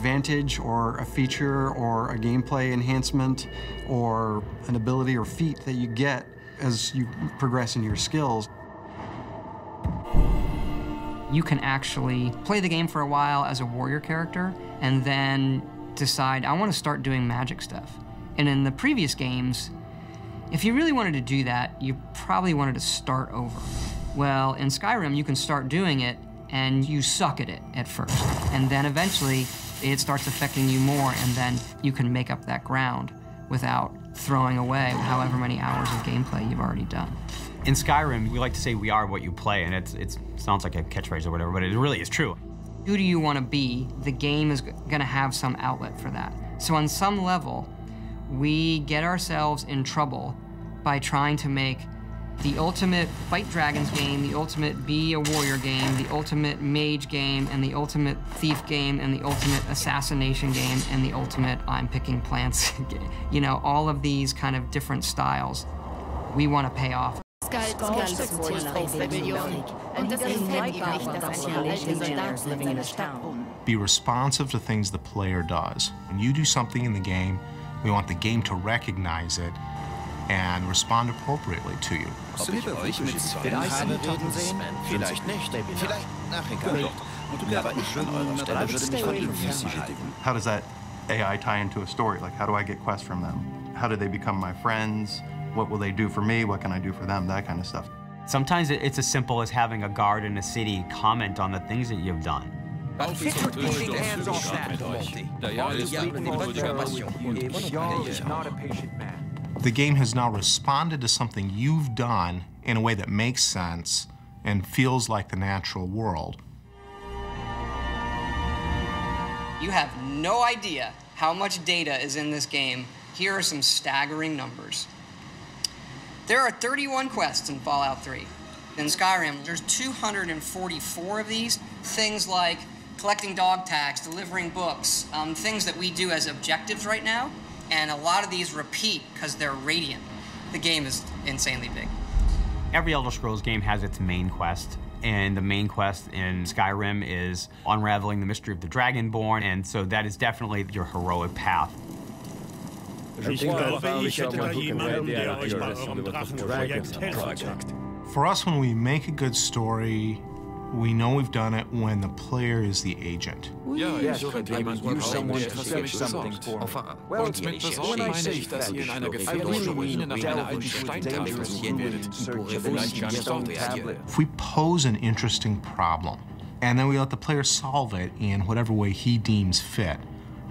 advantage or a feature or a gameplay enhancement or an ability or feat that you get as you progress in your skills. You can actually play the game for a while as a warrior character and then decide, I want to start doing magic stuff. And in the previous games, if you really wanted to do that, you probably wanted to start over. Well, in Skyrim, you can start doing it and you suck at it at first. And then eventually, it starts affecting you more, and then you can make up that ground without throwing away however many hours of gameplay you've already done. In Skyrim, we like to say we are what you play, and it sounds like a catchphrase or whatever, but it really is true. Who do you want to be? The game is going to have some outlet for that. So on some level, we get ourselves in trouble by trying to make the ultimate fight dragons game, the ultimate be a warrior game, the ultimate mage game, and the ultimate thief game, and the ultimate assassination game, and the ultimate I'm picking plants game. You know, all of these kind of different styles we want to pay off. Be responsive to things the player does. When you do something in the game, we want the game to recognize it and respond appropriately to you. How does that AI tie into a story? Like, how do I get quests from them? How do they become my friends? What will they do for me? What can I do for them? That kind of stuff. Sometimes it's as simple as having a guard in a city comment on the things that you've done. Hands off that, Multi. Not a patient man. The game has now responded to something you've done in a way that makes sense and feels like the natural world. You have no idea how much data is in this game. Here are some staggering numbers. There are 31 quests in Fallout 3. In Skyrim, there's 244 of these. Things like collecting dog tags, delivering books, things that we do as objectives right now. And a lot of these repeat because they're radiant. The game is insanely big. Every Elder Scrolls game has its main quest, and the main quest in Skyrim is unraveling the mystery of the Dragonborn, and so that is definitely your heroic path. For us, when we make a good story, we know we've done it when the player is the agent. Use someone to fetch something for me. Well, when I say fetch, I really mean delve into the dangerous in search of a stone tablet. If we pose an interesting problem, and then we let the player solve it in whatever way he deems fit,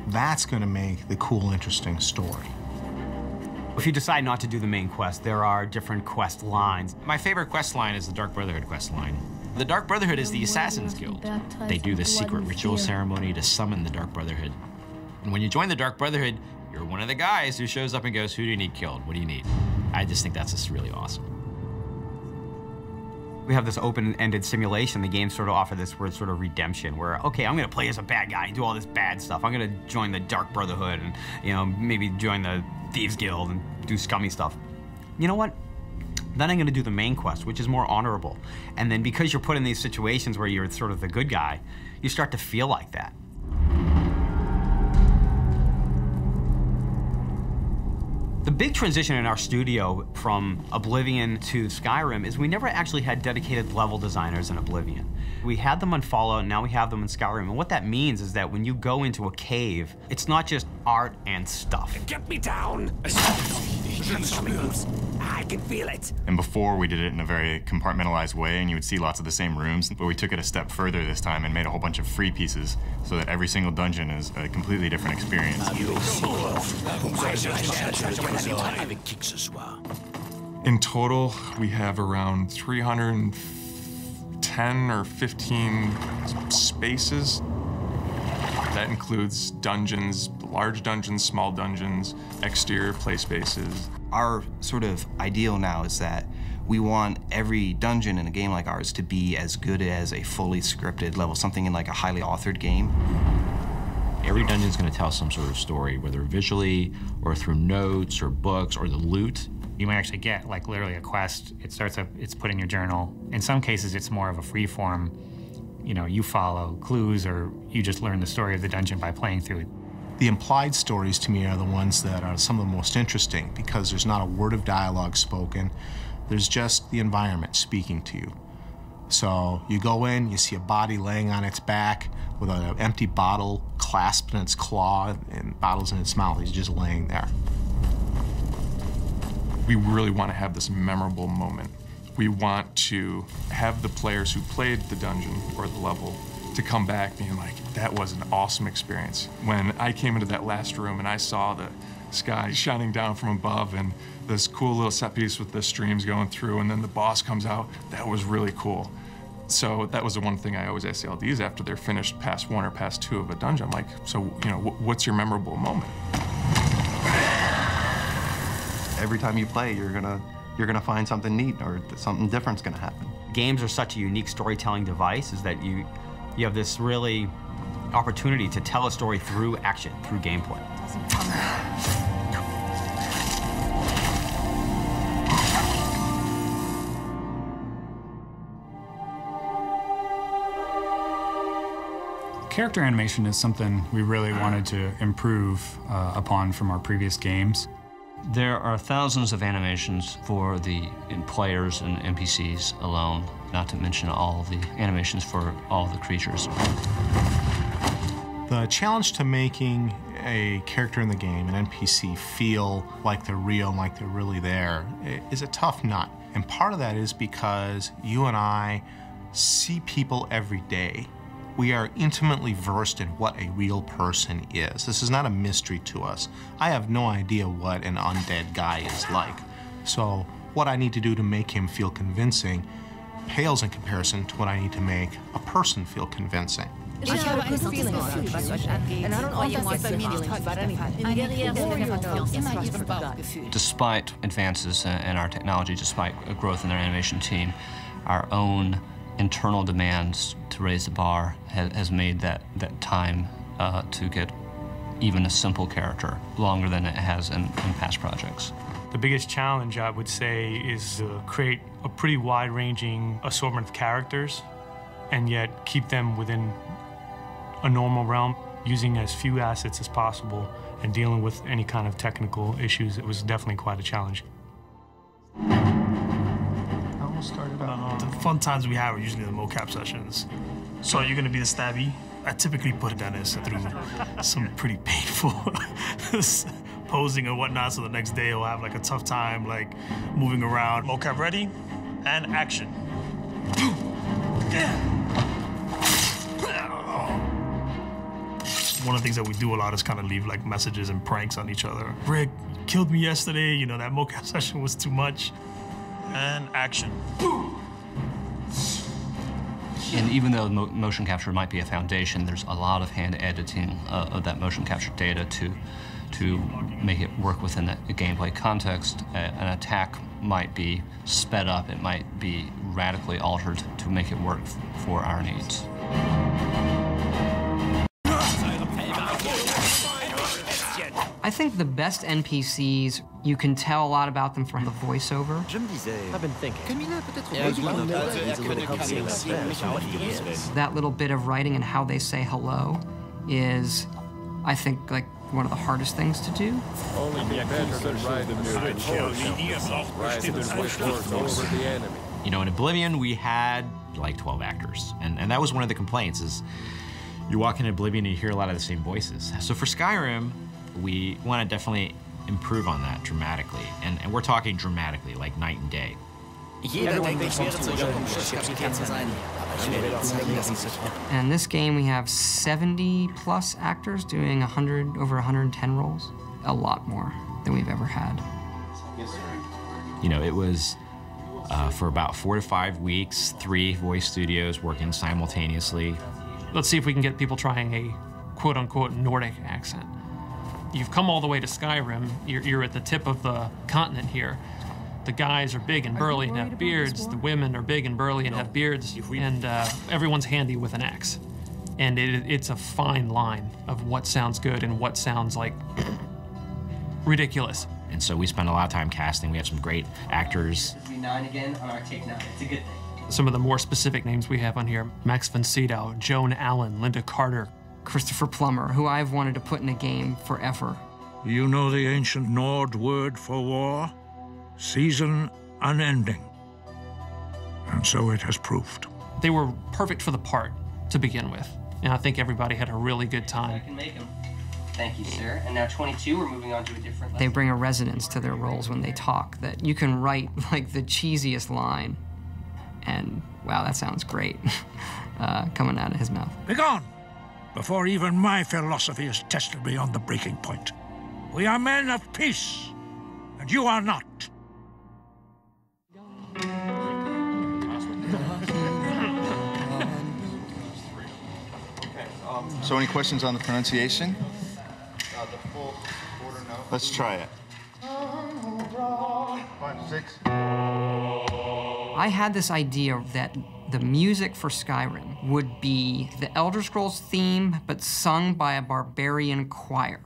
that's going to make the cool, interesting story. If you decide not to do the main quest, there are different quest lines. My favorite quest line is the Dark Brotherhood quest line. The Dark Brotherhood is the Assassin's Guild. They do this secret ritual ceremony to summon the Dark Brotherhood. And when you join the Dark Brotherhood, you're one of the guys who shows up and goes, who do you need killed? What do you need? I just think that's just really awesome. We have this open-ended simulation. The games sort of offer this word sort of redemption, where, okay, I'm gonna play as a bad guy and do all this bad stuff. I'm gonna join the Dark Brotherhood and, you know, maybe join the Thieves Guild and do scummy stuff. You know what? Then I'm gonna do the main quest, which is more honorable. And then because you're put in these situations where you're sort of the good guy, you start to feel like that. The big transition in our studio from Oblivion to Skyrim is we never actually had dedicated level designers in Oblivion. We had them on Fallout, and now we have them in Skyrim. And what that means is that when you go into a cave, it's not just art and stuff. Get me down! I can feel it. And before, we did it in a very compartmentalized way, and you would see lots of the same rooms, but we took it a step further this time and made a whole bunch of free pieces so that every single dungeon is a completely different experience. In total, we have around 310 or 15 spaces. That includes dungeons, large dungeons, small dungeons, exterior play spaces. Our sort of ideal now is that we want every dungeon in a game like ours to be as good as a fully scripted level, something in like a highly authored game. Every dungeon is going to tell some sort of story, whether visually or through notes or books or the loot. You might actually get like literally a quest. It's put in your journal. In some cases, it's more of a free form you know, you follow clues or you just learn the story of the dungeon by playing through it. The implied stories to me are the ones that are some of the most interesting because there's not a word of dialogue spoken. There's just the environment speaking to you. So you go in, you see a body laying on its back with an empty bottle clasped in its claw and bottles in its mouth. He's just laying there. We really want to have this memorable moment. We want to have the players who played the dungeon or the level to come back being like, that was an awesome experience. When I came into that last room and I saw the sky shining down from above and this cool little set piece with the streams going through and then the boss comes out, that was really cool. So that was the one thing I always ask the LDs after they're finished past 1 or past 2 of a dungeon. Like, so, you know, what's your memorable moment? Every time you play, you're gonna find something neat or something different's gonna happen. Games are such a unique storytelling device is that you have this really opportunity to tell a story through action, through gameplay. Character animation is something we really wanted to improve upon from our previous games. There are thousands of animations for the players and NPCs alone, not to mention all of the animations for all the creatures. The challenge to making a character in the game, an NPC, feel like they're real and like they're really there is a tough nut. And part of that is because you and I see people every day. We are intimately versed in what a real person is. This is not a mystery to us. I have no idea what an undead guy is like. So what I need to do to make him feel convincing pales in comparison to what I need to make a person feel convincing. I have a good feeling about you, and I don't always get feelings about anything. Despite advances in our technology, despite growth in our animation team, our own internal demands to raise the bar has made that time to get even a simple character longer than it has in past projects. The biggest challenge, I would say, is to create a pretty wide-ranging assortment of characters and yet keep them within a normal realm, using as few assets as possible and dealing with any kind of technical issues. It was definitely quite a challenge. The fun times we have are usually the mocap sessions. So you're gonna be the stabby. I typically put Dennis through some pretty painful posing and whatnot, so the next day he'll have like a tough time like moving around. Mocap ready, and action. One of the things that we do a lot is kind of leave like messages and pranks on each other. Rick, you killed me yesterday, you know, that mocap session was too much. And action. And even though motion capture might be a foundation, there's a lot of hand editing of that motion capture data to make it work within the gameplay context. An attack might be sped up, it might be radically altered to make it work for our needs. I think the best NPCs, you can tell a lot about them from the voiceover. I've been thinking. That little bit of writing and how they say hello is, I think, like one of the hardest things to do. You know, in Oblivion, we had like 12 actors, and that was one of the complaints is you walk in Oblivion and you hear a lot of the same voices. So for Skyrim, we want to definitely improve on that dramatically, and we're talking dramatically, like night and day. And this game, we have 70+ actors doing over 110 roles. A lot more than we've ever had. You know, it was for about 4 to 5 weeks, 3 voice studios working simultaneously. Let's see if we can get people trying a quote-unquote Nordic accent. You've come all the way to Skyrim. You're at the tip of the continent here. The guys are big and burly and have beards. The women are big and burly and have beards. And everyone's handy with an axe. And it's a fine line of what sounds good and what sounds like ridiculous. And so we spent a lot of time casting. We have some great actors. This will be 9 again on our take 9. It's a good thing. Some of the more specific names we have on here: Max von Sydow, Joan Allen, Linda Carter, Christopher Plummer, who I've wanted to put in a game forever. You know the ancient Nord word for war? Season unending. And so it has proved. They were perfect for the part to begin with, and I think everybody had a really good time. I can make them. Thank you, sir. And now 22, we're moving on to a different lesson. They bring a resonance to their roles when they talk that you can write like the cheesiest line, and wow, that sounds great coming out of his mouth. Begone, before even my philosophy has tested me on the breaking point. We are men of peace, and you are not. So any questions on the pronunciation? Let's try it. 5, 6. I had this idea that the music for Skyrim would be the Elder Scrolls theme, but sung by a barbarian choir.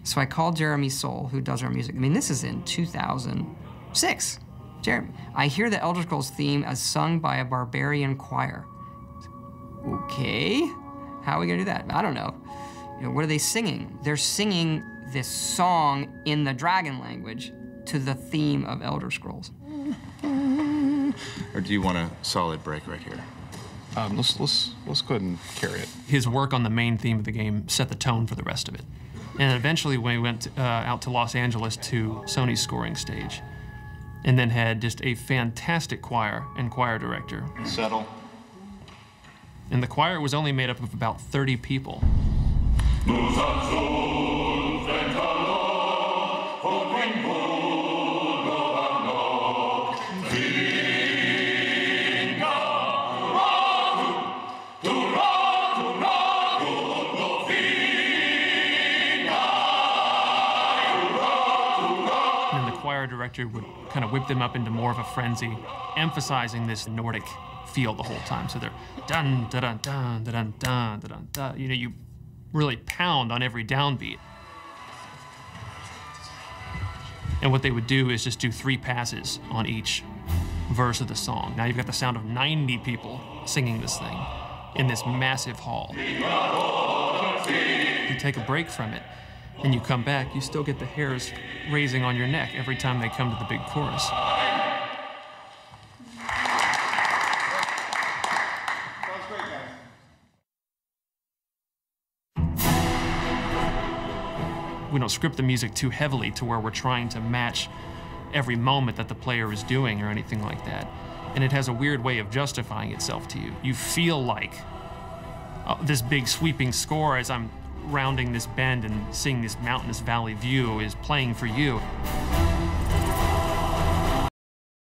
So I called Jeremy Soule, who does our music. I mean, this is in 2006. Jeremy, I hear the Elder Scrolls theme as sung by a barbarian choir. Okay, how are we gonna do that? I don't know. You know, what are they singing? They're singing this song in the dragon language to the theme of Elder Scrolls. Or do you want a solid break right here? Let's go ahead and carry it. His work on the main theme of the game set the tone for the rest of it. And eventually we went out to Los Angeles to Sony's scoring stage, and then had just a fantastic choir and choir director. Settle. And the choir was only made up of about 30 people. Director would kind of whip them up into more of a frenzy, emphasizing this Nordic feel the whole time. So they're dun dun dun dun dun dun dun dun. You know, you really pound on every downbeat. And what they would do is just do 3 passes on each verse of the song. Now you've got the sound of 90 people singing this thing in this massive hall. You take a break from it, and you come back, you still get the hairs raising on your neck every time they come to the big chorus. We don't script the music too heavily to where we're trying to match every moment that the player is doing or anything like that. And it has a weird way of justifying itself to you. You feel like this big sweeping score as I'm rounding this bend and seeing this mountainous valley view is playing for you.